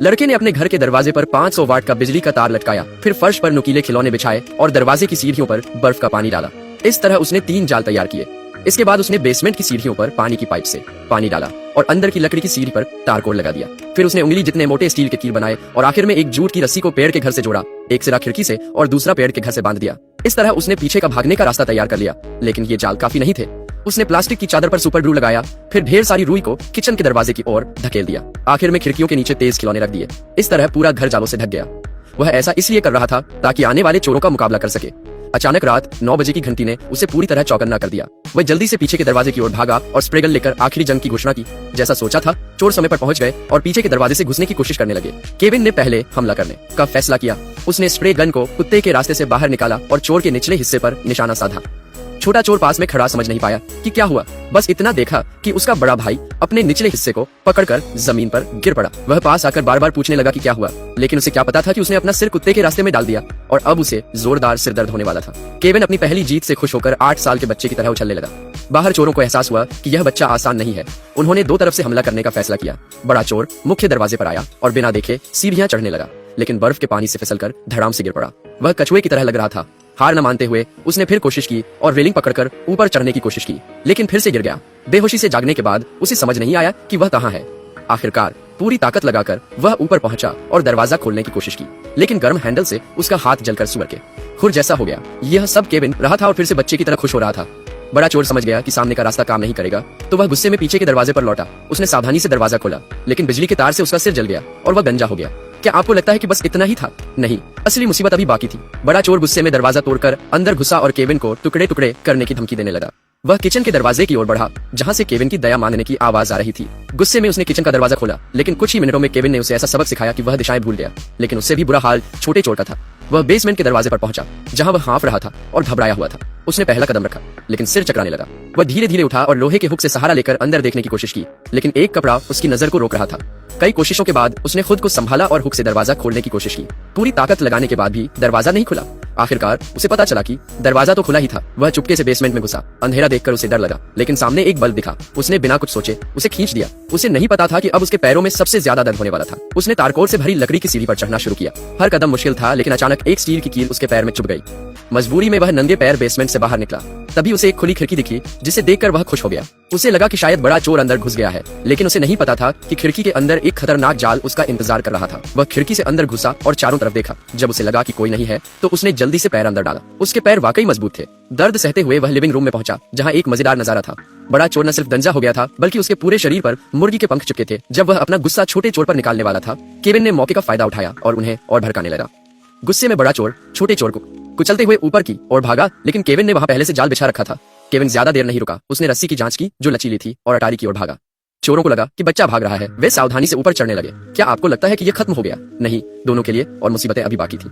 लड़के ने अपने घर के दरवाजे पर 500 वाट का बिजली का तार लटकाया, फिर फर्श पर नुकीले खिलौने बिछाए और दरवाजे की सीढ़ियों पर बर्फ का पानी डाला। इस तरह उसने 3 जाल तैयार किए। इसके बाद उसने बेसमेंट की सीढ़ियों पर पानी की पाइप से पानी डाला और अंदर की लकड़ी की सीढ़ी पर तारकोल लगा दिया। फिर उसने उंगली जितने मोटे स्टील के कील बनाए और आखिर में एक जूट की रस्सी को पेड़ के घर से जोड़ा, एक सिरा खिड़की से और दूसरा पेड़ के घर से बांध दिया। इस तरह उसने पीछे का भागने का रास्ता तैयार कर लिया, लेकिन ये जाल काफी नहीं थे। उसने प्लास्टिक की चादर पर सुपर ग्लू लगाया, फिर ढेर सारी रुई को किचन के दरवाजे की ओर धकेल दिया। आखिर में खिड़कियों के नीचे तेज खिलौने रख दिए। इस तरह पूरा घर जालों से ढक गया। वह ऐसा इसलिए कर रहा था ताकि आने वाले चोरों का मुकाबला कर सके। अचानक रात 9 बजे की घंटी ने उसे पूरी तरह चौकन्ना कर दिया। वह जल्दी से पीछे के दरवाजे की ओर भागा और स्प्रे गन लेकर आखिरी जंग की घोषणा की। जैसा सोचा था, चोर समय पर पहुंच गए और पीछे के दरवाजे से घुसने की कोशिश करने लगे। केविन ने पहले हमला करने का फैसला किया। उसने स्प्रे गन को कुत्ते के रास्ते से बाहर निकाला और चोर के निचले हिस्से पर निशाना साधा। छोटा चोर पास में खड़ा समझ नहीं पाया कि क्या हुआ। बस इतना देखा कि उसका बड़ा भाई अपने निचले हिस्से को पकड़कर जमीन पर गिर पड़ा। वह पास आकर बार बार पूछने लगा कि क्या हुआ, लेकिन उसे क्या पता था कि उसने अपना सिर कुत्ते के रास्ते में डाल दिया और अब उसे जोरदार सिर दर्द होने वाला था। केविन अपनी पहली जीत से खुश होकर 8 साल के बच्चे की तरह उछलने लगा। बाहर चोरों को एहसास हुआ कि यह बच्चा आसान नहीं है। उन्होंने 2 तरफ से हमला करने का फैसला किया। बड़ा चोर मुख्य दरवाजे पर आया और बिना देखे सीढ़ियां चढ़ने लगा, लेकिन बर्फ के पानी से फिसलकर धड़ाम से गिर पड़ा। वह कछुए की तरह लग रहा था। हार न मानते हुए उसने फिर कोशिश की और रेलिंग पकड़कर ऊपर चढ़ने की कोशिश की, लेकिन फिर से गिर गया। बेहोशी से जागने के बाद उसे समझ नहीं आया कि वह कहाँ है। आखिरकार पूरी ताकत लगाकर वह ऊपर पहुंचा और दरवाजा खोलने की कोशिश की, लेकिन गर्म हैंडल से उसका हाथ जलकर सुअर के खुर जैसा हो गया। यह सब केविन रहा था और फिर से बच्चे की तरह खुश हो रहा था। बड़ा चोर समझ गया कि सामने का रास्ता काम नहीं करेगा, तो वह गुस्से में पीछे के दरवाजे पर लौटा। उसने सावधानी से दरवाजा खोला, लेकिन बिजली के तार से उसका सिर जल गया और वह गंजा हो गया। क्या आपको लगता है कि बस इतना ही था? नहीं, असली मुसीबत अभी बाकी थी। बड़ा चोर गुस्से में दरवाजा तोड़कर अंदर घुसा और केविन को टुकड़े टुकड़े करने की धमकी देने लगा। वह किचन के दरवाजे की ओर बढ़ा, जहां से केविन की दया मांगने की आवाज आ रही थी। गुस्से में उसने किचन का दरवाजा खोला, लेकिन कुछ ही मिनटों में केविन ने उसे ऐसा सबक सिखाया कि वह दिशाएं भूल गया। लेकिन उससे भी बुरा हाल छोटे चोर का था। वह बेसमेंट के दरवाजे पर पहुंचा, जहां वह हाँफ रहा था और घबराया हुआ था। उसने पहला कदम रखा, लेकिन सिर चकराने लगा। वह धीरे धीरे उठा और लोहे के हुक से सहारा लेकर अंदर देखने की कोशिश की, लेकिन एक कपड़ा उसकी नजर को रोक रहा था। कई कोशिशों के बाद उसने खुद को संभाला और हुक से दरवाजा खोलने की कोशिश की। पूरी ताकत लगाने के बाद भी दरवाजा नहीं खुला। आखिरकार उसे पता चला कि दरवाजा तो खुला ही था। वह चुपके से बेसमेंट में घुसा। अंधेरा देखकर उसे डर लगा, लेकिन सामने एक बल्ब दिखा। उसने बिना कुछ सोचे उसे खींच दिया। उसे नहीं पता था कि अब उसके पैरों में सबसे ज्यादा दर्द होने वाला था। उसने तारकोल से भरी लकड़ी की सीढ़ी पर चढ़ना शुरू किया। हर कदम मुश्किल था, लेकिन अचानक एक स्टील की कील उसके पैर में चुभ गई। मजबूरी में वह नंगे पैर बेसमेंट से बाहर निकला। तभी उसे एक खुली खिड़की दिखी, जिसे देखकर वह खुश हो गया। उसे लगा कि शायद बड़ा चोर अंदर घुस गया है, लेकिन उसे नहीं पता था कि खिड़की के अंदर एक खतरनाक जाल उसका इंतजार कर रहा था। वह खिड़की से अंदर घुसा और चारों तरफ देखा। जब उसे लगा कि कोई नहीं है, तो उसने जल्दी से पैर अंदर डाला। उसके पैर वाकई मजबूत थे। दर्द सहते हुए वह लिविंग रूम में पहुंचा, जहां एक मजेदार नजारा था। बड़ा चोर न सिर्फ गंजा हो गया था, बल्कि उसके पूरे शरीर पर मुर्गी के पंख चिपके थे। जब वह अपना गुस्सा छोटे चोर पर निकालने वाला था, केविन ने मौके का फायदा उठाया और उन्हें और भड़काने लगा। गुस्से में बड़ा चोर छोटे चोर को कुचलते हुए ऊपर की ओर भागा, लेकिन केविन ने वहां पहले से जाल बिछा रखा था। केविन ज्यादा देर नहीं रुका। उसने रस्सी की जांच की जो लचीली थी और अटारी की ओर भागा। चोरों को लगा कि बच्चा भाग रहा है। वे सावधानी से ऊपर चढ़ने लगे। क्या आपको लगता है कि यह खत्म हो गया? नहीं, दोनों के लिए और मुसीबतें अभी बाकी थी।